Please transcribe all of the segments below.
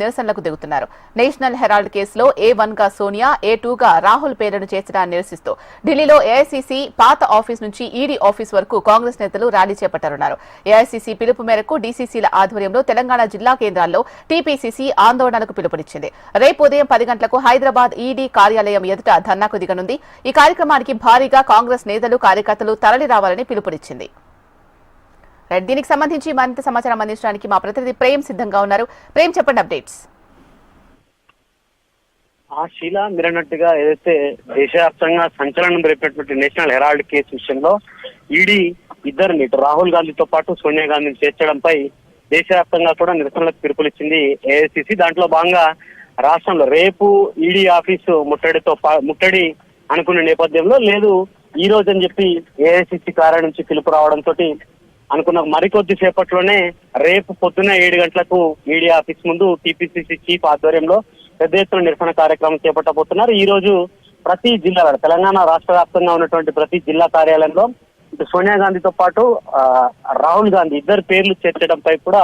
నిరసనలకు దిగుతున్నారు. National Herald కేసులో A1 గా సోనియా, A2 గా రాహుల్ పేర్లను చేర్చడాన్ని నిరసిస్తూ ఢిల్లీలో ఏఐసీసీ పాత ఆఫీస్ నుంచి ఈడీ ఆఫీస్ వరకు కాంగ్రెస్ నేతలు ర్యాలీ చేపట్టనున్నారు. ఏఐసీసీ పిలుపు మేరకు డీసీసీల ఆధ్వర్యంలో తెలంగాణ జిల్లా కేంద్రాల్లో టీపీసీసీ ఆందోళనకు పిలుపునిచ్చింది. రేపు ఉదయం 10 గంటలకు హైదరాబాద్ ఈడీ కార్యాలయం ఎదుట ధర్నాకు దిగనుంది. ఈ కార్యక్రమానికి భారీగా కాంగ్రెస్ నేతలు, కార్యకర్తలు తరలి రావాలని పిలుపునిచ్చింది. దీనికి సంబంధించి మరింత సమాచారం అందించడానికి మా ప్రతినిధి ప్రేమ్ సిద్ధంగా ఉన్నారు. ప్రేమ్, చెప్పండి అప్డేట్స్. శీలా, మీరన్నట్టుగా ఏదైతే దేశవ్యాప్తంగా సంచలనం రేపేటువంటి నేషనల్ హెరాల్డ్ కేసు విషయంలో ఈడీ ఇద్దరిని రాహుల్ గాంధీతో పాటు సోనియా గాంధీని చేర్చడంపై దేశవ్యాప్తంగా కూడా నిరసనలకు పిలుపునిచ్చింది ఏఐసీసీ. దాంట్లో భాగంగా రాష్ట్రంలో రేపు ఈడీ ఆఫీసు ముట్టడి అనుకున్న నేపథ్యంలో లేదు ఈ రోజు అని చెప్పి ఏఐసీసీ కార్యాలయం నుంచి పిలుపు రావడంతో అనుకున్న మరికొద్ది సేపట్లోనే రేపు పొద్దున్న 7 గంటలకు ఈడీ ఆఫీస్ ముందు టీపీసీసీ చీఫ్ ఆధ్వర్యంలో పెద్ద ఎత్తున నిరసన కార్యక్రమం చేపట్టబోతున్నారు. ఈ రోజు ప్రతి జిల్లాలో, తెలంగాణ రాష్ట్ర వ్యాప్తంగా ఉన్నటువంటి ప్రతి జిల్లా కార్యాలయంలో సోనియా గాంధీతో పాటు రాహుల్ గాంధీ ఇద్దరు పేర్లు చేర్చడంపై కూడా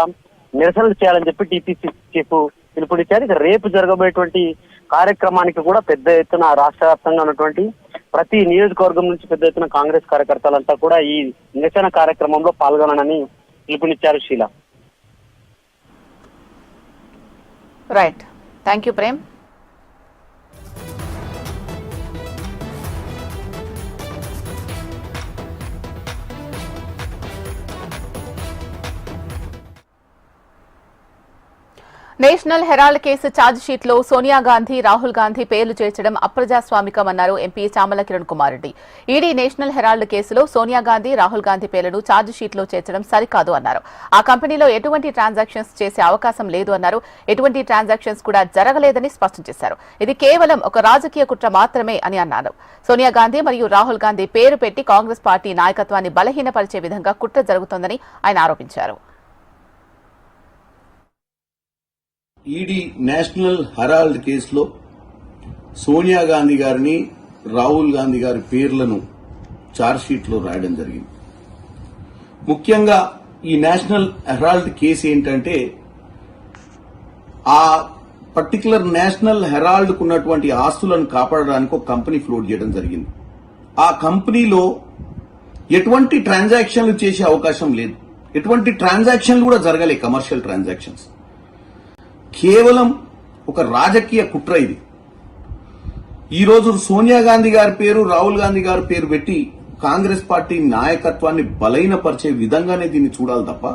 నిరసనలు చేయాలని చెప్పి టీపీసీ చీఫ్ పిలుపునిచ్చారు. రేపు జరగబోయేటువంటి కార్యక్రమానికి కూడా పెద్ద ఎత్తున రాష్ట్ర వ్యాప్తంగా ఉన్నటువంటి ప్రతి నియోజకవర్గం నుంచి పెద్ద ఎత్తున కాంగ్రెస్ కార్యకర్తలంతా కూడా ఈ నిరసన కార్యక్రమంలో పాల్గొనని పిలుపునిచ్చారు. Sheela, right, thank you Prem. National Herald case chargesheet లో సోనియా గాంధీ, రాహుల్ గాంధీ పేర్లు చేర్చడం అప్రజాస్వామికమన్నారు MP Chamala Kiran Kumar Reddy. ED National Herald కేసులో సోనియా గాంధీ, రాహుల్ గాంధీ పేర్లను ఛార్జిషీట్ లో చేర్చడం సరికాదు అన్నారు. ఆ కంపెనీలో ఎటువంటి ట్రాన్సాక్షన్స్ చేసే అవకాశం లేదు అన్నారు. ఎటువంటి ట్రాన్సాక్షన్స్ కూడా జరగలేదని స్పష్టం చేశారు. ఇది కేవలం ఒక రాజకీయ కుట్ర మాత్రమే అని అన్నారు. సోనియా గాంధీ మరియు రాహుల్ గాంధీ పేరు పెట్టి కాంగ్రెస్ పార్టీ నాయకత్వాన్ని బలహీనపరిచే విధంగా కుట్ర జరుగుతోందని ఆయన ఆరోపించారు. ఈడీ నేషనల్ హెరాల్డ్ కేసులో సోనియా గాంధీ గారిని, రాహుల్ గాంధీ గారి పేర్లను ఛార్జ్షీట్ లో రాయడం జరిగింది. ముఖ్యంగా ఈ నేషనల్ హెరాల్డ్ కేసు ఏంటంటే ఆ పర్టికులర్ నేషనల్ హెరాల్డ్ కు ఉన్నటువంటి ఆస్తులను కాపాడడానికి ఒక కంపెనీ ఫ్లోట్ చేయడం జరిగింది. ఆ కంపెనీలో ఎటువంటి ట్రాన్సాక్షన్లు చేసే అవకాశం లేదు. ఎటువంటి ట్రాన్సాక్షన్లు కూడా జరగలే, కమర్షియల్ ట్రాన్సాక్షన్స్. కేవలం ఒక రాజకీయ కుట్ర ఇది. ఈరోజు సోనియా గాంధీ గారి పేరు, రాహుల్ గాంధీ గారి పేరు పెట్టి కాంగ్రెస్ పార్టీ నాయకత్వాన్ని బలహీనపరిచే విధంగానే దీన్ని చూడాలి తప్ప